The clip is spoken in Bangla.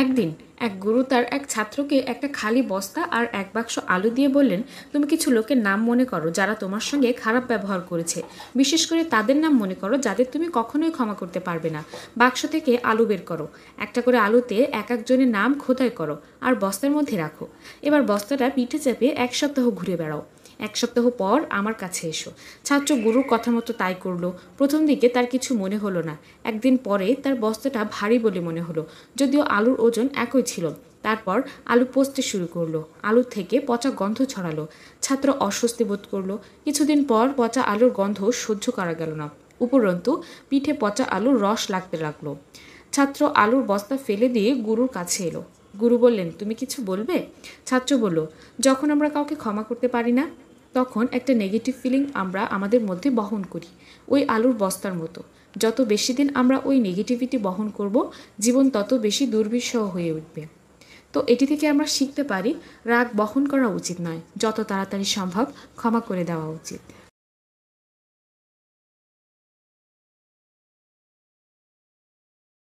একদিন এক গুরু তার এক ছাত্রকে একটা খালি বস্তা আর এক বাক্স আলু দিয়ে বললেন, তুমি কিছু লোকের নাম মনে করো যারা তোমার সঙ্গে খারাপ ব্যবহার করেছে। বিশেষ করে তাদের নাম মনে করো যাদের তুমি কখনোই ক্ষমা করতে পারবে না। বাক্স থেকে আলু বের করো, একটা করে আলুতে এক একজনের নাম খোদাই করো আর বস্তার মধ্যে রাখো। এবার বস্তাটা পিঠে চেপে 1 সপ্তাহ ঘুরে বেড়াও। 1 সপ্তাহ পর আমার কাছে এসো। ছাত্র গুরুর কথা মতো তাই করলো। প্রথম দিকে তার কিছু মনে হলো না। একদিন পরে তার বস্তাটা ভারী বলে মনে হলো, যদিও আলুর ওজন একই ছিল। তারপর আলু পচতে শুরু করলো, আলু থেকে পচা গন্ধ ছড়ালো। ছাত্র অস্বস্তি বোধ করলো। কিছুদিন পর পচা আলুর গন্ধ সহ্য করা গেল না, উপরন্তু পিঠে পচা আলুর রস লাগতে লাগলো। ছাত্র আলুর বস্তা ফেলে দিয়ে গুরুর কাছে এলো। গুরু বললেন, তুমি কিছু বলবে? ছাত্র বলল, যখন আমরা কাউকে ক্ষমা করতে পারি না, তখন একটা নেগেটিভ ফিলিং আমরা আমাদের মধ্যে বহন করি, ওই আলুর বস্তার মতো। যত বেশি দিন আমরা ওই নেগেটিভিটি বহন করব, জীবন তত বেশি দুর্বিষহ হয়ে উঠবে। তো এটি থেকে আমরা শিখতে পারি, রাগ বহন করা উচিত নয়, যত তাড়াতাড়ি সম্ভব ক্ষমা করে দেওয়া উচিত।